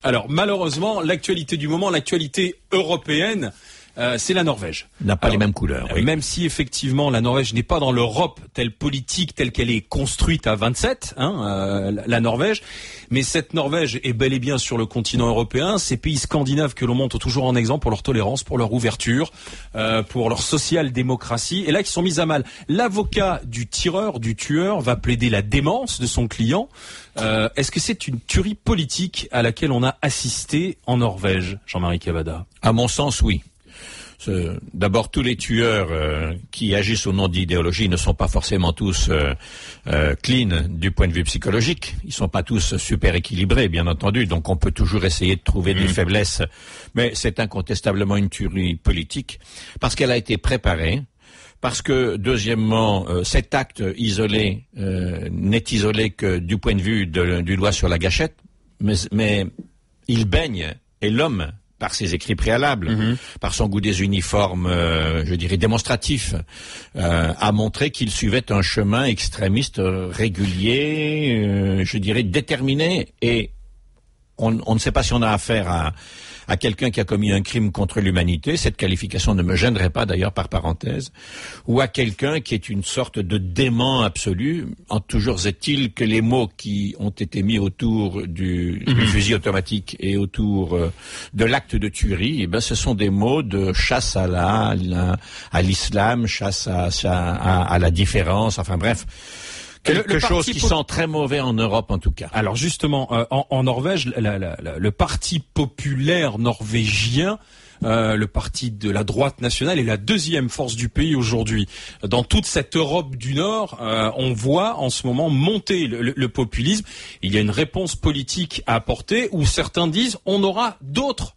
Alors malheureusement, l'actualité du moment, l'actualité européenne, c'est la Norvège. N'a pas les mêmes couleurs. Oui. Même si effectivement la Norvège n'est pas dans l'Europe telle politique, telle qu'elle est construite à 27, la Norvège, mais cette Norvège est bel et bien sur le continent européen. Ces pays scandinaves que l'on montre toujours en exemple pour leur tolérance, pour leur ouverture, pour leur social-démocratie, et là qui sont mises à mal. L'avocat du tireur, du tueur, va plaider la démence de son client. Est-ce que c'est une tuerie politique à laquelle on a assisté en Norvège, Jean-Marie Cavada? À mon sens, oui. D'abord, tous les tueurs qui agissent au nom d'idéologie ne sont pas forcément tous clean du point de vue psychologique. Ils sont pas tous super équilibrés, bien entendu. Donc, on peut toujours essayer de trouver des faiblesses. Mais c'est incontestablement une tuerie politique parce qu'elle a été préparée. Parce que, deuxièmement, cet acte isolé n'est isolé que du point de vue du doigt sur la gâchette, mais il baigne, et l'homme, par ses écrits préalables, par son goût des uniformes, je dirais démonstratifs, a montré qu'il suivait un chemin extrémiste régulier, je dirais déterminé, et on ne sait pas si on a affaire à quelqu'un qui a commis un crime contre l'humanité, cette qualification ne me gênerait pas d'ailleurs par parenthèse, ou à quelqu'un qui est une sorte de dément absolu. Toujours est-il que les mots qui ont été mis autour du fusil automatique et autour de l'acte de tuerie, ce sont des mots de chasse à l'islam, chasse à la différence, enfin bref. Quelque chose qui sent très mauvais en Europe, en tout cas. Alors justement, en Norvège, le parti populaire norvégien, le parti de la droite nationale, est la deuxième force du pays aujourd'hui. Dans toute cette Europe du Nord, on voit en ce moment monter le populisme. Il y a une réponse politique à apporter où certains disent on aura d'autres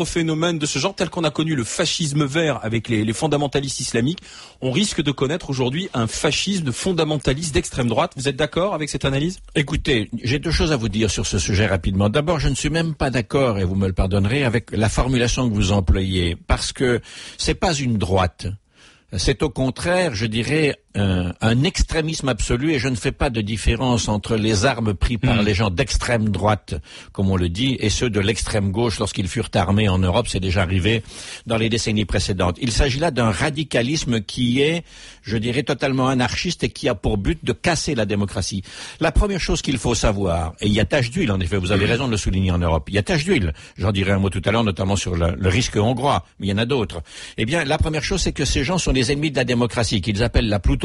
phénomènes de ce genre, tels qu'on a connu le fascisme vert avec les fondamentalistes islamiques. On risque de connaître aujourd'hui un fascisme fondamentaliste d'extrême droite. Vous êtes d'accord avec cette analyse? Écoutez, j'ai deux choses à vous dire sur ce sujet rapidement. D'abord, je ne suis même pas d'accord, et vous me le pardonnerez, avec la formulation que vous employez, parce que c'est pas une droite. C'est au contraire, je dirais, un extrémisme absolu, et je ne fais pas de différence entre les armes prises par les gens d'extrême droite, comme on le dit, et ceux de l'extrême gauche lorsqu'ils furent armés en Europe. C'est déjà arrivé dans les décennies précédentes. Il s'agit là d'un radicalisme qui est, je dirais, totalement anarchiste et qui a pour but de casser la démocratie. La première chose qu'il faut savoir, et il y a tache d'huile, en effet, vous avez raison de le souligner en Europe, il y a tache d'huile. J'en dirai un mot tout à l'heure, notamment sur le risque hongrois, mais il y en a d'autres. Eh bien, la première chose, c'est que ces gens sont les ennemis de la démocratie, qu'ils appellent la plutocratie.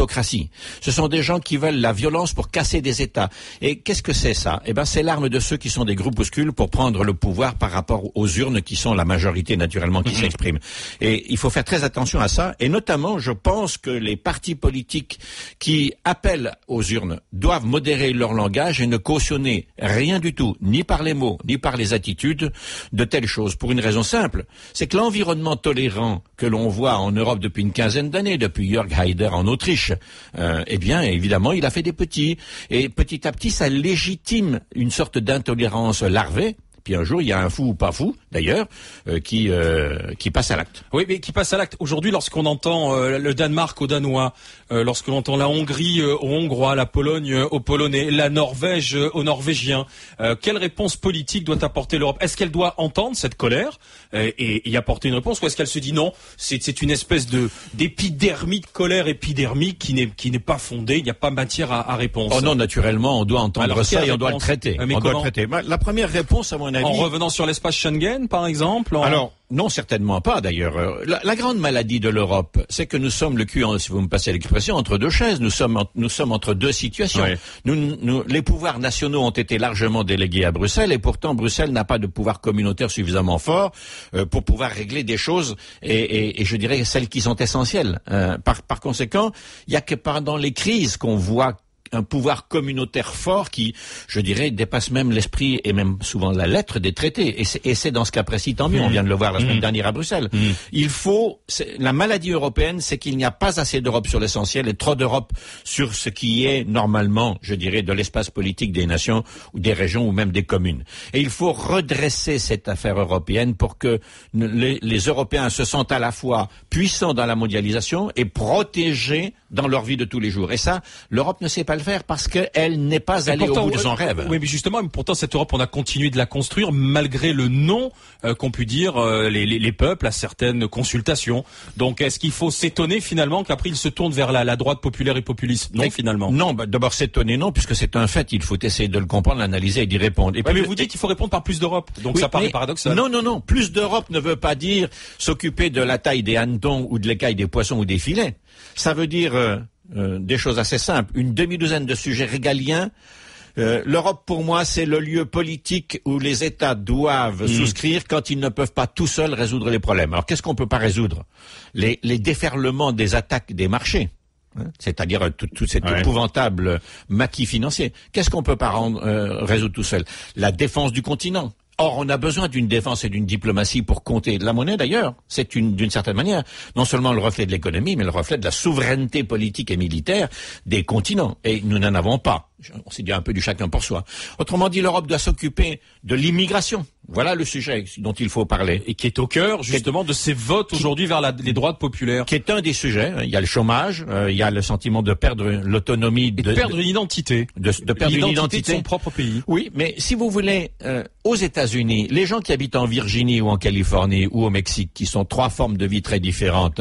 Ce sont des gens qui veulent la violence pour casser des États. Et qu'est-ce que c'est ça? C'est l'arme de ceux qui sont des groupuscules pour prendre le pouvoir par rapport aux urnes qui sont la majorité naturellement qui s'exprime. Et il faut faire très attention à ça. Et notamment, je pense que les partis politiques qui appellent aux urnes doivent modérer leur langage et ne cautionner rien du tout, ni par les mots, ni par les attitudes, de telles choses. Pour une raison simple, c'est que l'environnement tolérant que l'on voit en Europe depuis une quinzaine d'années, depuis Jörg Haider en Autriche, évidemment, il a fait des petits. Et petit à petit, ça légitime une sorte d'intolérance larvée. Puis un jour, il y a un fou ou pas fou, d'ailleurs, qui passe à l'acte. Oui, mais qui passe à l'acte. Aujourd'hui, lorsqu'on entend le Danemark aux Danois, lorsqu'on entend la Hongrie aux Hongrois, la Pologne aux Polonais, la Norvège aux Norvégiens, quelle réponse politique doit apporter l'Europe? Est-ce qu'elle doit entendre cette colère et y apporter une réponse, ou est-ce qu'elle se dit non, c'est une espèce d'épidermie, de colère épidermique qui n'est pas fondée, il n'y a pas matière à réponse? Oh non, naturellement, on doit entendre ça et on doit le traiter. Mais comment? La première réponse, à mon avis... En revenant sur l'espace Schengen, par exemple? Alors, non, certainement pas, d'ailleurs. La grande maladie de l'Europe, c'est que nous sommes le cul, si vous me passez l'expression, entre deux chaises. Nous sommes entre deux situations. Oui. Les pouvoirs nationaux ont été largement délégués à Bruxelles, et pourtant Bruxelles n'a pas de pouvoir communautaire suffisamment fort pour pouvoir régler des choses, et je dirais celles qui sont essentielles. Par conséquent, il n'y a que pendant les crises qu'on voit un pouvoir communautaire fort qui, je dirais, dépasse même l'esprit et même souvent la lettre des traités. Et c'est dans ce cas précis, tant mieux. On vient de le voir la semaine dernière à Bruxelles. La maladie européenne, c'est qu'il n'y a pas assez d'Europe sur l'essentiel et trop d'Europe sur ce qui est normalement, je dirais, de l'espace politique des nations ou des régions ou même des communes. Et il faut redresser cette affaire européenne pour que les Européens se sentent à la fois puissants dans la mondialisation et protégés dans leur vie de tous les jours. Et ça, l'Europe ne sait pas pas le faire parce qu'elle n'est pas allée au bout de son rêve. Oui, mais justement, pourtant cette Europe, on a continué de la construire malgré le non qu'ont pu dire les peuples à certaines consultations. Donc, est-ce qu'il faut s'étonner finalement qu'après ils se tournent vers la droite populaire et populiste? Non, finalement. Non, d'abord s'étonner, non, puisque c'est un fait. Il faut essayer de le comprendre, l'analyser et d'y répondre. Et puis, mais vous dites qu'il faut répondre par plus d'Europe. Donc, ça paraît paradoxal. Non. Plus d'Europe ne veut pas dire s'occuper de la taille des hannetons ou de l'écaille des poissons ou des filets. Ça veut dire des choses assez simples. Une demi-douzaine de sujets régaliens. L'Europe, pour moi, c'est le lieu politique où les États doivent souscrire quand ils ne peuvent pas tout seuls résoudre les problèmes. Alors, qu'est-ce qu'on peut pas résoudre? Les déferlements des attaques des marchés. C'est-à-dire tout cet épouvantable maquis financier. Qu'est-ce qu'on peut pas résoudre tout seul? La défense du continent. Or, on a besoin d'une défense et d'une diplomatie pour compter. La monnaie, d'ailleurs, c'est d'une certaine manière, non seulement le reflet de l'économie, mais le reflet de la souveraineté politique et militaire des continents. Et nous n'en avons pas. On s'est dit un peu du chacun pour soi. Autrement dit, l'Europe doit s'occuper de l'immigration. Voilà le sujet dont il faut parler. Et qui est au cœur, justement, de ces votes aujourd'hui vers les droites populaires. Qui est un des sujets. Il y a le chômage, il y a le sentiment de perdre l'autonomie. De perdre une identité. De perdre une identité de son propre pays. Oui, mais si vous voulez, aux États-Unis, les gens qui habitent en Virginie ou en Californie ou au Mexique, qui sont trois formes de vie très différentes,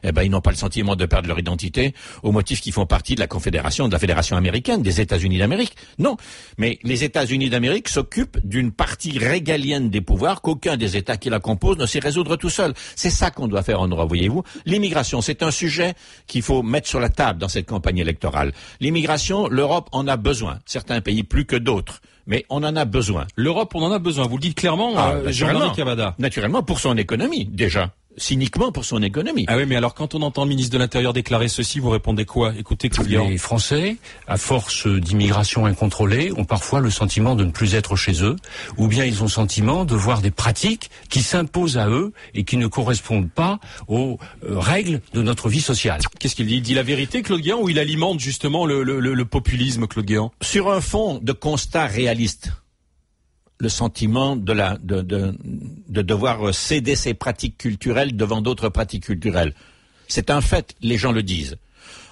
ils n'ont pas le sentiment de perdre leur identité au motif qu'ils font partie de la Fédération américaine, des États-Unis d'Amérique. Non, mais les États-Unis d'Amérique s'occupent d'une partie régalienne des pouvoirs qu'aucun des États qui la composent ne sait résoudre tout seul. C'est ça qu'on doit faire en Europe, voyez-vous. L'immigration, c'est un sujet qu'il faut mettre sur la table dans cette campagne électorale. L'immigration, l'Europe en a besoin. Certains pays plus que d'autres. Mais on en a besoin. L'Europe, on en a besoin. Vous le dites clairement, Jean-Marie Cavada. Naturellement, pour son économie, déjà. Cyniquement pour son économie. Ah oui, mais alors quand on entend le ministre de l'Intérieur déclarer ceci, vous répondez quoi? Écoutez, les Français, à force d'immigration incontrôlée, ont parfois le sentiment de ne plus être chez eux, ou bien ils ont le sentiment de voir des pratiques qui s'imposent à eux et qui ne correspondent pas aux règles de notre vie sociale. Qu'est-ce qu'il dit? Il dit la vérité, Claude Guéant, ou il alimente justement le populisme, Claude Guéant? Sur un fond de constat réaliste. Le sentiment de devoir céder ses pratiques culturelles devant d'autres pratiques culturelles. C'est un fait, les gens le disent.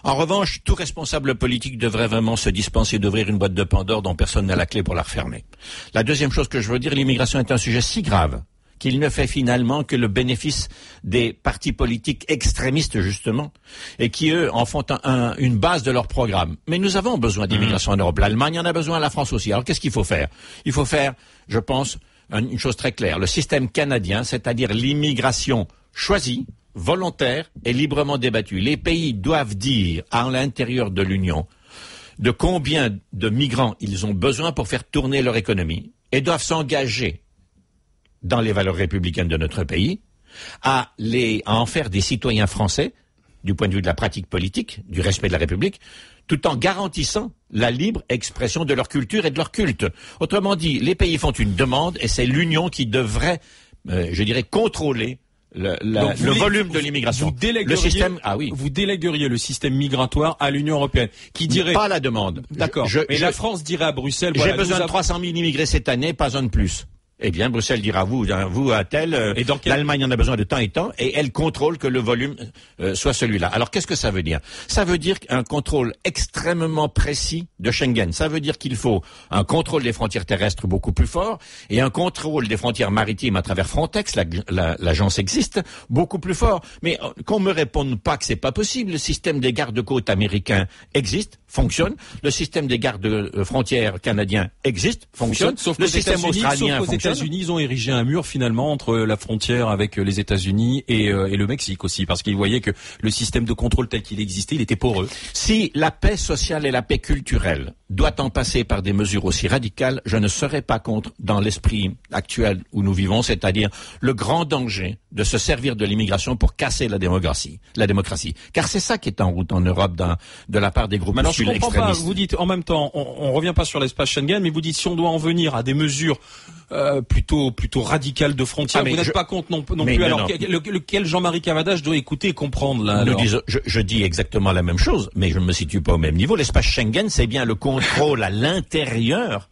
En revanche, tout responsable politique devrait vraiment se dispenser d'ouvrir une boîte de Pandore dont personne n'a la clé pour la refermer. La deuxième chose que je veux dire, l'immigration est un sujet si grave qu'il ne fait finalement que le bénéfice des partis politiques extrémistes, justement, et qui, eux, en font une base de leur programme. Mais nous avons besoin d'immigration en Europe. L'Allemagne en a besoin, la France aussi. Alors, qu'est-ce qu'il faut faire? Il faut faire, je pense, une chose très claire. Le système canadien, c'est-à-dire l'immigration choisie, volontaire et librement débattue. Les pays doivent dire, à l'intérieur de l'Union, de combien de migrants ils ont besoin pour faire tourner leur économie, et doivent s'engager dans les valeurs républicaines de notre pays, à en faire des citoyens français, du point de vue de la pratique politique, du respect de la République, tout en garantissant la libre expression de leur culture et de leur culte. Autrement dit, les pays font une demande et c'est l'Union qui devrait, contrôler le volume de l'immigration. Vous délégueriez le système migratoire à l'Union européenne, qui dirait... Pas la demande. D'accord. Mais la France dirait à Bruxelles... J'ai besoin de 300 000 immigrés cette année, pas un de plus. Eh bien, Bruxelles dira vous à tel, l'Allemagne en a besoin de temps et temps, et elle contrôle que le volume soit celui-là. Alors, qu'est-ce que ça veut dire? Ça veut dire un contrôle extrêmement précis de Schengen. Ça veut dire qu'il faut un contrôle des frontières terrestres beaucoup plus fort, et un contrôle des frontières maritimes à travers Frontex, l'agence existe, beaucoup plus fort. Mais qu'on me réponde pas que c'est pas possible. Le système des gardes-côtes américains existe, fonctionne. Le système des gardes-frontières canadiens existe, fonctionne. Sauf le système australien fonctionne. Les États-Unis, ils ont érigé un mur finalement entre la frontière avec les États-Unis et le Mexique aussi, parce qu'ils voyaient que le système de contrôle tel qu'il existait, il était poreux. Si la paix sociale et la paix culturelle doit en passer par des mesures aussi radicales, je ne serai pas contre dans l'esprit actuel où nous vivons, c'est-à-dire le grand danger de se servir de l'immigration pour casser la démocratie. Car c'est ça qui est en route en Europe de la part des groupes extrémistes. Je comprends pas. Vous dites en même temps, on revient pas sur l'espace Schengen, mais vous dites si on doit en venir à des mesures plutôt radicales de frontières, vous n'êtes pas contre non plus. Alors lequel Jean-Marie Cavada je dois écouter et comprendre là? Je dis exactement la même chose, mais je ne me situe pas au même niveau. L'espace Schengen, c'est bien le contrôle à l'intérieur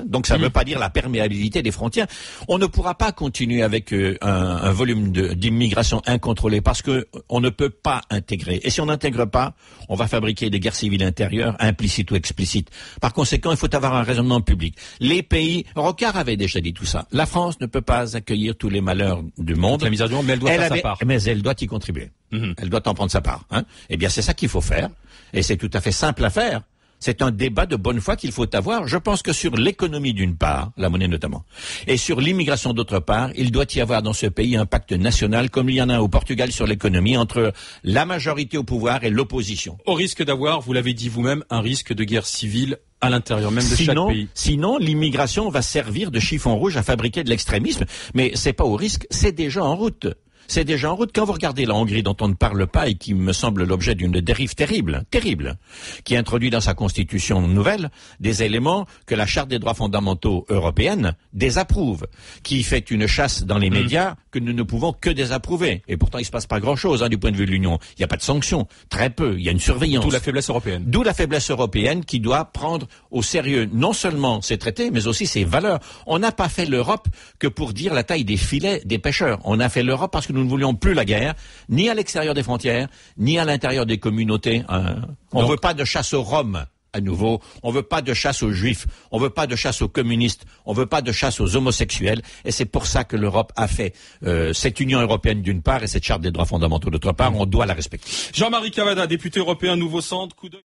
Donc ça ne veut pas dire la perméabilité des frontières. On ne pourra pas continuer avec un volume d'immigration incontrôlée parce que on ne peut pas intégrer. Et si on n'intègre pas, on va fabriquer des guerres civiles intérieures, implicites ou explicites. Par conséquent, il faut avoir un raisonnement public. Les pays, Rocard avait déjà dit tout ça. La France ne peut pas accueillir tous les malheurs du monde. La misère du monde, mais elle doit faire sa part. Mais elle doit y contribuer. Elle doit en prendre sa part. Eh bien, c'est ça qu'il faut faire. Et c'est tout à fait simple à faire. C'est un débat de bonne foi qu'il faut avoir. Je pense que sur l'économie d'une part, la monnaie notamment, et sur l'immigration d'autre part, il doit y avoir dans ce pays un pacte national, comme il y en a au Portugal sur l'économie, entre la majorité au pouvoir et l'opposition. Au risque d'avoir, vous l'avez dit vous-même, un risque de guerre civile à l'intérieur même de chaque pays. Sinon, l'immigration va servir de chiffon rouge à fabriquer de l'extrémisme. Mais c'est pas au risque, c'est déjà en route. C'est déjà en route. Quand vous regardez la Hongrie dont on ne parle pas et qui me semble l'objet d'une dérive terrible, qui introduit dans sa constitution nouvelle des éléments que la Charte des droits fondamentaux européenne désapprouve, qui fait une chasse dans les médias que nous ne pouvons que désapprouver. Et pourtant, il se passe pas grand-chose du point de vue de l'Union. Il n'y a pas de sanctions, très peu. Il y a une surveillance. D'où la faiblesse européenne. D'où la faiblesse européenne qui doit prendre au sérieux non seulement ses traités, mais aussi ses valeurs. On n'a pas fait l'Europe que pour dire la taille des filets des pêcheurs. On a fait l'Europe parce que nous ne voulions plus la guerre, ni à l'extérieur des frontières, ni à l'intérieur des communautés. On ne veut pas de chasse aux Roms, à nouveau. On ne veut pas de chasse aux Juifs. On ne veut pas de chasse aux communistes. On ne veut pas de chasse aux homosexuels. Et c'est pour ça que l'Europe a fait cette Union européenne d'une part et cette Charte des droits fondamentaux d'autre part. On doit la respecter. Jean-Marie Cavada, député européen, Nouveau Centre, coup d'œil.